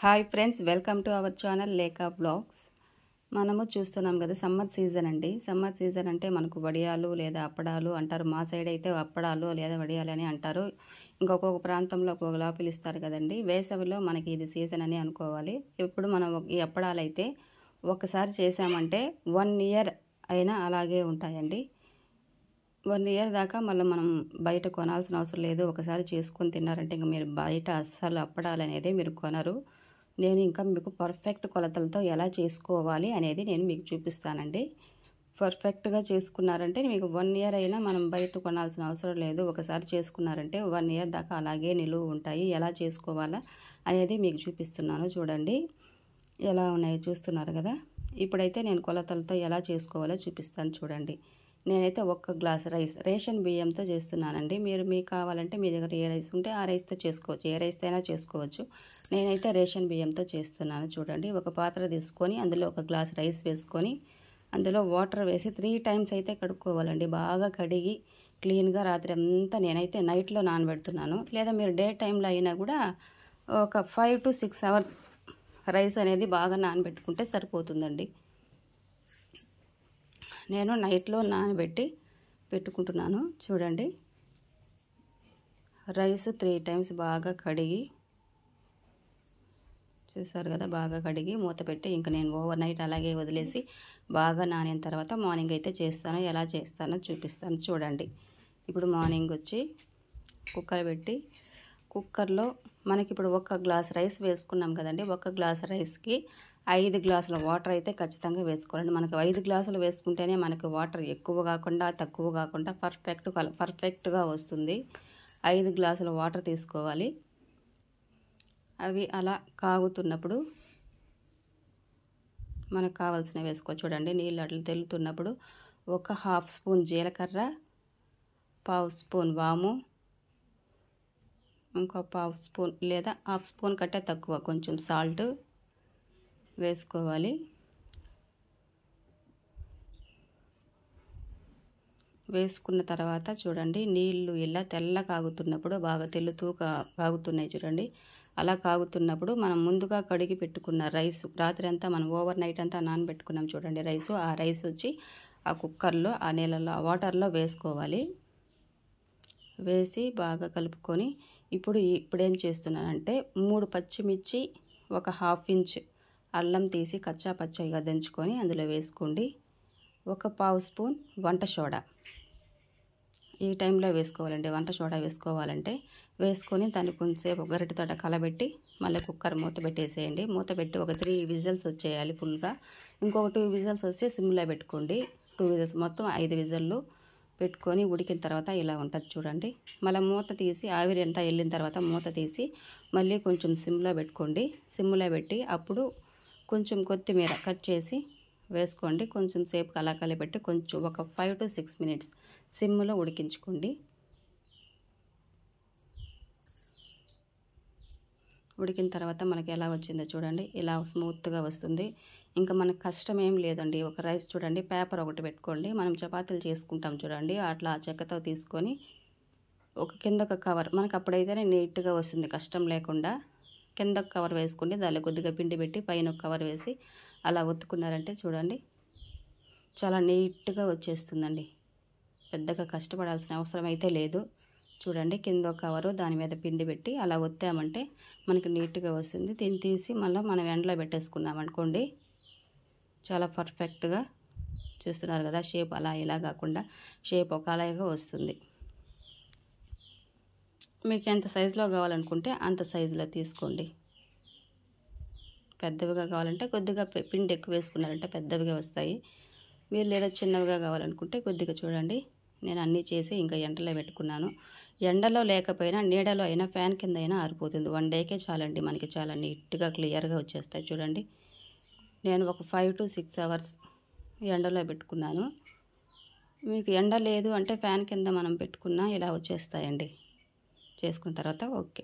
Hi friends, welcome to our channel Lekha blogs. మనము చూస్తున్నాం కదా, సమ్మర్ సీజన్ అండి. సమ్మర్ సీజన్ అంటే మనకు వడియాలు లేదా అప్పడాలు అంటారు. మా సైడ్ అయితే అప్పడాలు లేదా వడియాలు అని అంటారు. ఇంకొక ప్రాంతంలో ఒక్కొక్కలా పిలుస్తారు కదండి. వేసవిలో మనకి ఇది సీజన్ అని అనుకోవాలి. ఇప్పుడు మనం ఈ అప్పడాలు అయితే ఒకసారి చేసామంటే 1 ఇయర్ అయినా అలాగే ఉంటాయండి. 1 ఇయర్ దాకా మళ్ళీ మనం బయట కొనాల్సిన అవసరం లేదు. ఒకసారి చేసుకొని తిన్నారంటే ఇంకా మీరు బయట అస్సలు అప్పడాలు అనేది మీరు కొనరు. నేను ఇంకా మీకు పర్ఫెక్ట్ కొలతలతో ఎలా చేసుకోవాలి అనేది నేను మీకు చూపిస్తానండి. పర్ఫెక్ట్గా చేసుకున్నారంటే మీకు 1 ఇయర్ అయినా మనం బయట కొనాల్సిన అవసరం లేదు. ఒకసారి చేసుకున్నారంటే 1 ఇయర్ దాకా అలాగే నిలువ ఉంటాయి. ఎలా చేసుకోవాలా అనేది మీకు చూపిస్తున్నాను. చూడండి ఎలా ఉన్నాయో, చూస్తున్నారు కదా. ఇప్పుడైతే నేను కొలతలతో ఎలా చేసుకోవాలో చూపిస్తాను. చూడండి, నేనైతే 1 గ్లాస్ రైస్ రేషన్ బియ్యంతో చేస్తున్నానండి. మీకు కావాలంటే మీ దగ్గర ఏ రైస్ ఉంటే ఆ రైస్తో చేసుకోవచ్చు, ఏ రైస్తో అయినా చేసుకోవచ్చు. నేనైతే రేషన్ బియ్యంతో చేస్తున్నాను. చూడండి, ఒక పాత్ర తీసుకొని అందులో 1 గ్లాస్ రైస్ వేసుకొని అందులో వాటర్ వేసి 3 టైమ్స్ అయితే కడుక్కోవాలండి. బాగా కడిగి క్లీన్గా రాత్రి అంతా నేనైతే నైట్లో నానబెడుతున్నాను. లేదా మీరు డే టైంలో అయినా కూడా ఒక 5 to 6 అవర్స్ రైస్ అనేది బాగా నానబెట్టుకుంటే సరిపోతుందండి. నేను నైట్లో నానబెట్టి పెట్టుకుంటున్నాను. చూడండి, రైస్ 3 టైమ్స్ బాగా కడిగి, చూసారు కదా, బాగా కడిగి మూత పెట్టి ఇంకా నేను ఓవర్ నైట్ అలాగే వదిలేసి బాగా నానిన తర్వాత మార్నింగ్ అయితే చేస్తాను. ఎలా చేస్తానో చూపిస్తాను. చూడండి, ఇప్పుడు మార్నింగ్ వచ్చి కుక్కర్ పెట్టి, కుక్కర్లో మనకి ఇప్పుడు 1 గ్లాస్ రైస్ వేసుకున్నాం కదండి. 1 గ్లాస్ రైస్కి 5 గ్లాసుల వాటర్ అయితే ఖచ్చితంగా వేసుకోవాలండి. మనకు 5 గ్లాసులు వేసుకుంటేనే మనకు వాటర్ ఎక్కువ కాకుండా తక్కువ కాకుండా పర్ఫెక్ట్గా వస్తుంది. 5 గ్లాసుల వాటర్ తీసుకోవాలి. అవి అలా కాగుతున్నప్పుడు మనకు కావాల్సినవి వేసుకో. చూడండి, నీళ్ళు అట్లా తెల్లుతున్నప్పుడు 1/2 స్పూన్ జీలకర్ర, 1/2 స్పూన్ వాము, ఇంకో 1/2 స్పూన్ లేదా 1/2 స్పూన్ కంటే తక్కువ కొంచెం సాల్ట్ వేసుకోవాలి. వేసుకున్న తర్వాత చూడండి, నీళ్ళు ఇలా తెల్ల కాగుతున్నప్పుడు బాగా తెల్లుతూ కాగుతున్నాయి. చూడండి, అలా కాగుతున్నప్పుడు మనం ముందుగా కడిగి పెట్టుకున్న రైస్, రాత్రి అంతా మనం ఓవర్ నైట్ అంతా నానబెట్టుకున్నాం చూడండి రైసు. ఆ రైస్ వచ్చి ఆ కుక్కర్లో, ఆ నీళ్ళలో, ఆ వాటర్లో వేసుకోవాలి. వేసి బాగా కలుపుకొని ఇప్పుడేం చేస్తున్నానంటే 3 పచ్చిమిర్చి, 1/2 ఇంచ్ అల్లం తీసి కచ్చా పచ్చగా దంచుకొని అందులో వేసుకోండి. 1/4 స్పూన్ వంట సోడా ఈ టైంలో వేసుకోవాలండి. వంట సోడా వేసుకోవాలంటే వేసుకొని దాన్ని కొంచెంసేపు గరిటెతోట కలబెట్టి మళ్ళీ కుక్కర్ మూత పెట్టేసేయండి. మూత పెట్టి ఒక 3 విజిల్స్ వచ్చేయాలి ఫుల్గా. ఇంకొక 2 విజిల్స్ వచ్చి సిమ్లో పెట్టుకోండి. 2 విజిల్స్ మొత్తం 5 విజిల్లు పెట్టుకొని ఉడికిన తర్వాత ఇలా ఉంటుంది. చూడండి, మళ్ళీ మూత తీసి ఆవిరి అంతా వెళ్ళిన తర్వాత మూత తీసి మళ్ళీ కొంచెం సిమ్లో పెట్టుకోండి. సిమ్లో పెట్టి అప్పుడు కొంచెం కొత్తిమీర కట్ చేసి వేసుకోండి. కొంచెం సేపు అలా కలిపెట్టి కొంచెం ఒక 5 to 6 మినిట్స్ సిమ్లో ఉడికించుకోండి. ఉడికిన తర్వాత మనకి ఎలా వచ్చిందో చూడండి, ఇలా స్మూత్గా వస్తుంది. ఇంకా మనకు కష్టం ఏం లేదండి. ఒక రైస్ చూడండి, పేపర్ ఒకటి పెట్టుకోండి. మనం చపాతీలు చేసుకుంటాం చూడండి, అట్లా చెక్కతో తీసుకొని కిందొక కవర్, మనకు అప్పుడైతేనే నీట్గా వస్తుంది కష్టం లేకుండా. కింద కవర్ వేసుకోండి, దానిలో కొద్దిగా పిండి పెట్టి పైన ఒక కవర్ వేసి అలా ఒత్తుకున్నారంటే చూడండి చాలా నీట్గా వచ్చేస్తుందండి. పెద్దగా కష్టపడాల్సిన అవసరం అయితే లేదు. చూడండి, కింద ఒక కవరు, దాని మీద పిండి పెట్టి అలా ఒత్తామంటే మనకి నీట్గా వస్తుంది. దీన్ని తీసి మళ్ళీ మనం ఎండలో పెట్టేసుకున్నాం అనుకోండి, చాలా పర్ఫెక్ట్గా, చూస్తున్నారు కదా, షేప్ అలా ఇలా కాకుండా షేప్ ఒకలాగా వస్తుంది. మీకు ఎంత సైజులో కావాలనుకుంటే అంత సైజులో తీసుకోండి. పెద్దవిగా కావాలంటే కొద్దిగా పిండి ఎక్కువ వేసుకున్నారంటే పెద్దవిగా వస్తాయి. మీరు లేదా చిన్నవిగా కావాలనుకుంటే కొద్దిగా. చూడండి, నేను అన్నీ చేసి ఇంకా ఎండలో పెట్టుకున్నాను. ఎండలో లేకపోయినా నీడలో అయినా ఫ్యాన్ కింద అయినా ఆరిపోతుంది. 1 డేకే చాలండి, మనకి చాలా నీట్గా క్లియర్గా వచ్చేస్తాయి. చూడండి, నేను ఒక 5 to 6 అవర్స్ ఎండలో పెట్టుకున్నాను. మీకు ఎండ లేదు అంటే ఫ్యాన్ కింద మనం పెట్టుకున్నా ఇలా వచ్చేస్తాయండి. చేసుకున్న తర్వాత ఓకే.